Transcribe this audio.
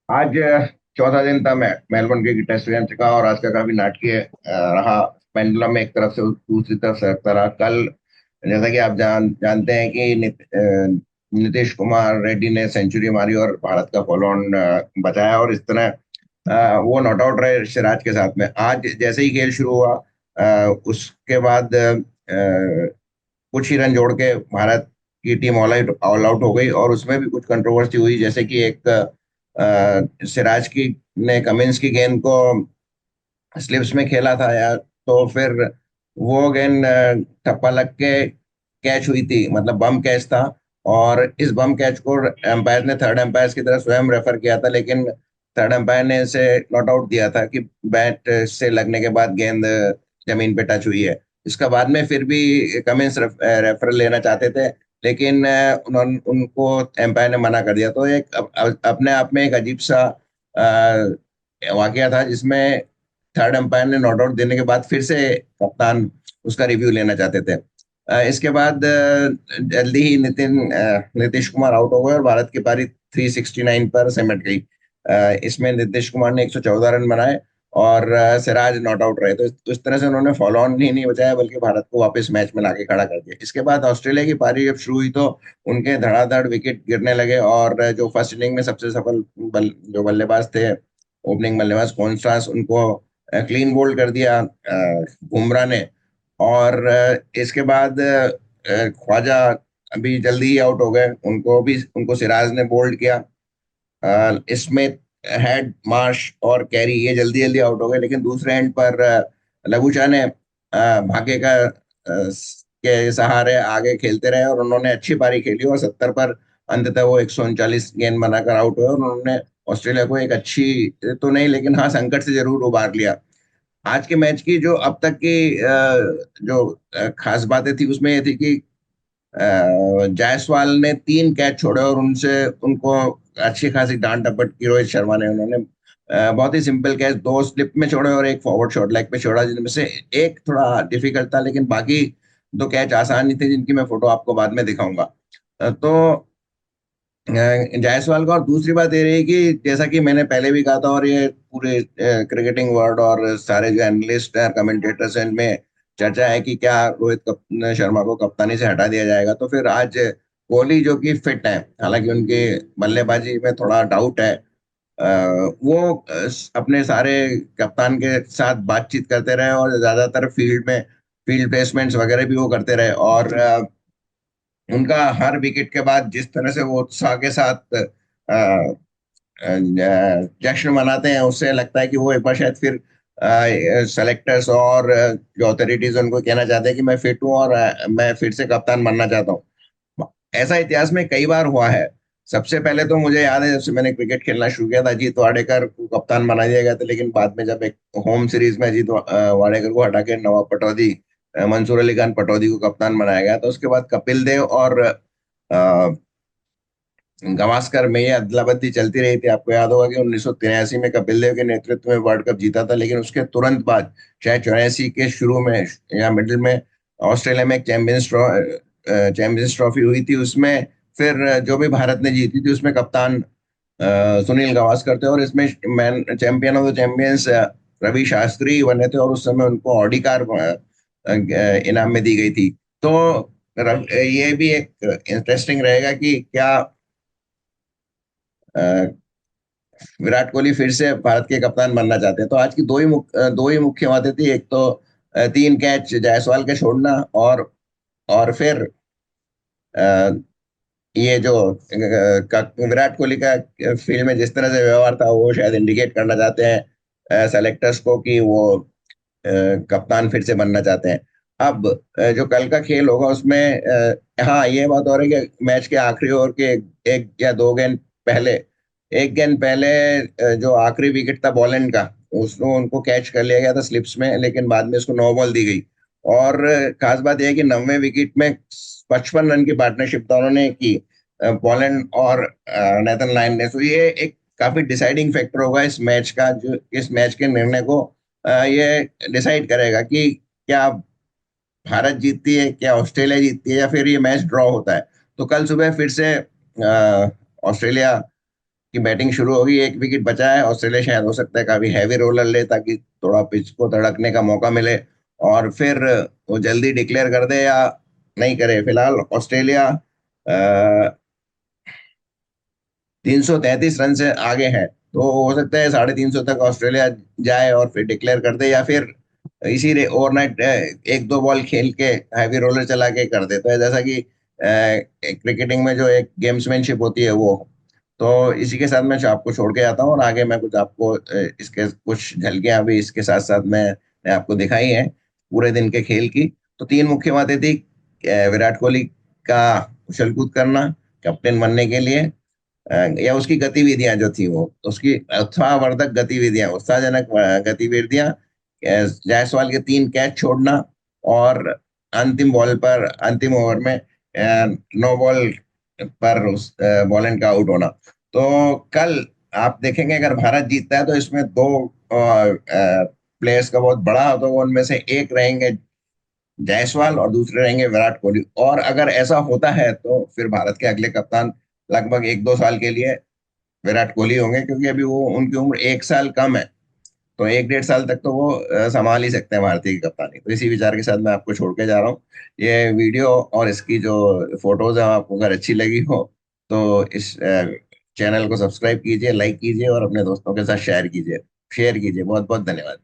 आज चौथा दिन था मेलबोर्न क्रिकेट टेस्ट मैच का, और आज का काफी नाटकीय रहा। पेंडुलम एक तरफ से दूसरी तरफ सरकता रहा। कल जैसा कि आप जानते हैं कि नीतीश कुमार रेड्डी ने सेंचुरी मारी और भारत का फॉलो ऑन बचाया, और इस तरह वो नॉट आउट रहे सिराज के साथ में। आज जैसे ही खेल शुरू हुआ, उसके बाद कुछ ही रन जोड़ के भारत की टीम ऑल आउट हो गई, और उसमें भी कुछ कंट्रोवर्सी हुई। जैसे कि एक सिराज की ने कमिंस की गेंद को स्लिप्स में खेला था यार, तो फिर वो गेंद टप्पा लग के कैच हुई थी, मतलब बम कैच था। और इस बम कैच को एम्पायर ने थर्ड एम्पायर की तरफ स्वयं रेफर किया था, लेकिन थर्ड एम्पायर ने इसे नॉट आउट दिया था कि बैट से लगने के बाद गेंद जमीन पे टच हुई है। इसका बाद में फिर भी कमिंस रेफर लेना चाहते थे, लेकिन उन्होंने उनको एम्पायर ने मना कर दिया। तो एक अपने आप में एक अजीब सा वाकया था, जिसमें थर्ड एम्पायर ने नॉट आउट देने के बाद फिर से कप्तान उसका रिव्यू लेना चाहते थे। इसके बाद जल्दी ही नीतीश कुमार आउट हो गए और भारत की पारी 369 पर सिमट गई। इसमें नीतीश कुमार ने 114 रन बनाए, और सिराज नॉट आउट रहे। तो इस तरह से उन्होंने फॉलो ऑन ही नहीं बचाया, बल्कि भारत को वापस मैच में लाके खड़ा कर दिया। इसके बाद ऑस्ट्रेलिया की पारी जब शुरू हुई, तो उनके धड़ाधड़ विकेट गिरने लगे, और जो फर्स्ट इनिंग में सबसे सफल जो बल्लेबाज थे, ओपनिंग बल्लेबाज कॉन्स्टांस, उनको क्लीन बोल्ड कर दिया बुमराह ने। और इसके बाद ख्वाजा अभी जल्दी ही आउट हो गए, उनको सिराज ने बोल्ड किया। स्मिथ, हेड, मार्श और कैरी ये जल्दी जल्दी आउट हो गए, लेकिन दूसरे एंड पर लघुचा ने भाग्य का के सहारे आगे खेलते रहे, और उन्होंने अच्छी पारी खेली, और 70 पर अंततः वो 139 गेंद बनाकर आउट हुए, और उन्होंने ऑस्ट्रेलिया को एक अच्छी तो नहीं, लेकिन हाँ, संकट से जरूर उबार लिया। आज के मैच की जो अब तक की जो खास बातें थी, उसमें ये थी कि जायसवाल ने 3 कैच छोड़े, और उनसे उनको अच्छी खासी डांट डपट की रोहित शर्मा ने। उन्होंने बहुत ही सिंपल कैच, 2 स्लिप में छोड़े और एक फॉरवर्ड शॉट लेग पे छोड़ा, जिनमें से एक थोड़ा डिफिकल्ट था, लेकिन बाकी 2 कैच आसान ही थे, जिनकी मैं फोटो आपको बाद में दिखाऊंगा। तो जायसवाल का। और दूसरी बात ये रही कि जैसा कि मैंने पहले भी कहा था, और ये पूरे क्रिकेटिंग वर्ल्ड और सारे जो एनालिस्ट हैं, कमेंटेटर्स हैं, इनमें चर्चा है कि क्या शर्मा को कप्तानी से हटा दिया जाएगा। तो फिर आज कोहली जो कि फिट है, हालांकि उनके बल्लेबाजी में थोड़ा डाउट है, वो अपने सारे कप्तान के साथ बातचीत करते रहे, और ज्यादातर फील्ड प्लेसमेंट्स वगैरह भी वो करते रहे। और उनका हर विकेट के बाद जिस तरह से वो उत्साह के साथ जश्न मनाते हैं, उससे लगता है कि वो एक बार शायद फिर सेलेक्टर्स और जो अथॉरिटीज उनको कहना चाहते हैं कि मैं फिट हूँ, और मैं फिर से कप्तान बनना चाहता हूँ। ऐसा इतिहास में कई बार हुआ है। सबसे पहले तो मुझे याद है, जब से मैंने क्रिकेट खेलना शुरू किया था, अजीत वाडेकर को कप्तान बना दिया गया था, लेकिन बाद में जब एक होम सीरीज में वाडेकर को हटा के नवाब पटौदी, मंसूर अली खान पटौदी को कप्तान बनाया गया, तो उसके बाद कपिल देव और गावस्कर में ये अदला बदली चलती रही थी। आपको याद होगा कि 1983 में कपिल देव के नेतृत्व में वर्ल्ड कप जीता था, लेकिन उसके तुरंत बाद शायद 84 के शुरू में या मिडिल में ऑस्ट्रेलिया में एक चैंपियंस ट्रॉफी हुई थी। उसमें फिर जो भी भारत ने जीती थी, उसमें कप्तान सुनील गावस्कर थे, और इसमें man champion of the champions Ravi Shastri बने थे, और उस समय उनको ऑडी कार इनाम में दी गई थी। तो ये भी एक इंटरेस्टिंग रहेगा कि क्या विराट कोहली फिर से भारत के कप्तान बनना चाहते हैं। तो आज की दो ही मुख्य बातें थी। एक तो 3 कैच जायसवाल के छोड़ना, और फिर अ, ये जो विराट कोहली का फील्ड में जिस तरह से व्यवहार था, वो शायद इंडिकेट करना चाहते हैं सेलेक्टर्स को कि वो कप्तान फिर से बनना चाहते हैं। अब जो कल का खेल होगा, उसमें हाँ, ये बात हो रही है कि मैच के आखिरी ओवर के एक या 2 गेंद पहले, एक गेंद पहले जो आखिरी विकेट था बॉलैंड का, उसको उनको कैच कर लिया गया था स्लिप्स में, लेकिन बाद में उसको नो बॉल दी गई। और खास बात यह है कि 90 विकेट में 55 रन की पार्टनरशिप दोनों ने की, बॉलैंड और नेथन लायन ने। तो ये एक काफी डिसाइडिंग फैक्टर होगा इस मैच का, जो इस मैच के निर्णय को ये डिसाइड करेगा कि क्या भारत जीतती है, क्या ऑस्ट्रेलिया जीतती है, या फिर ये मैच ड्रॉ होता है। तो कल सुबह फिर से ऑस्ट्रेलिया की बैटिंग शुरू होगी, एक विकेट बचा है, ऑस्ट्रेलिया शायद हो सकता है काफी हैवी रोलर ले ताकि थोड़ा पिच को तड़कने का मौका मिले, और फिर वो जल्दी डिक्लेयर कर दे या नहीं करे। फिलहाल ऑस्ट्रेलिया 333 रन से आगे है, तो हो सकता है 350 तक ऑस्ट्रेलिया जाए और फिर डिक्लेयर कर दे, या फिर इसी ओवरनाइट एक दो बॉल खेल के हैवी रोलर चला के कर देता है, जैसा कि क्रिकेटिंग में जो एक गेम्समैनशिप होती है वो। तो इसी के साथ मैं आपको छोड़ के आता हूँ, और आगे मैं कुछ आपको इसके कुछ झलकियां भी इसके साथ साथ मैं आपको दिखाई है पूरे दिन के खेल की। तो तीन मुख्य बातें थी, विराट कोहली का उछल कूद करना कैप्टन बनने के लिए, या उसकी गतिविधियां जो थी वो, उसकी उत्साहवर्धक गतिविधियां, उत्साहजनक गतिविधियां, जायसवाल के 3 कैच छोड़ना, और अंतिम बॉल पर, अंतिम ओवर में नो बॉल पर उस बॉलैंड का आउट होना। तो कल आप देखेंगे अगर भारत जीतता है तो इसमें दो प्लेयर्स का बहुत बड़ा हाथ होगा, उनमें से एक रहेंगे जायसवाल और दूसरे रहेंगे विराट कोहली। और अगर ऐसा होता है तो फिर भारत के अगले कप्तान लगभग 1-2 साल के लिए विराट कोहली होंगे, क्योंकि अभी वो, उनकी उम्र 1 साल कम है, तो 1-1.5 साल तक तो वो संभाल ही सकते हैं भारतीय की कप्तानी। तो इसी विचार के साथ मैं आपको छोड़ के जा रहा हूँ। ये वीडियो और इसकी जो फोटोज है आपको अगर अच्छी लगी हो तो इस चैनल को सब्सक्राइब कीजिए, लाइक कीजिए और अपने दोस्तों के साथ शेयर कीजिए। बहुत बहुत धन्यवाद।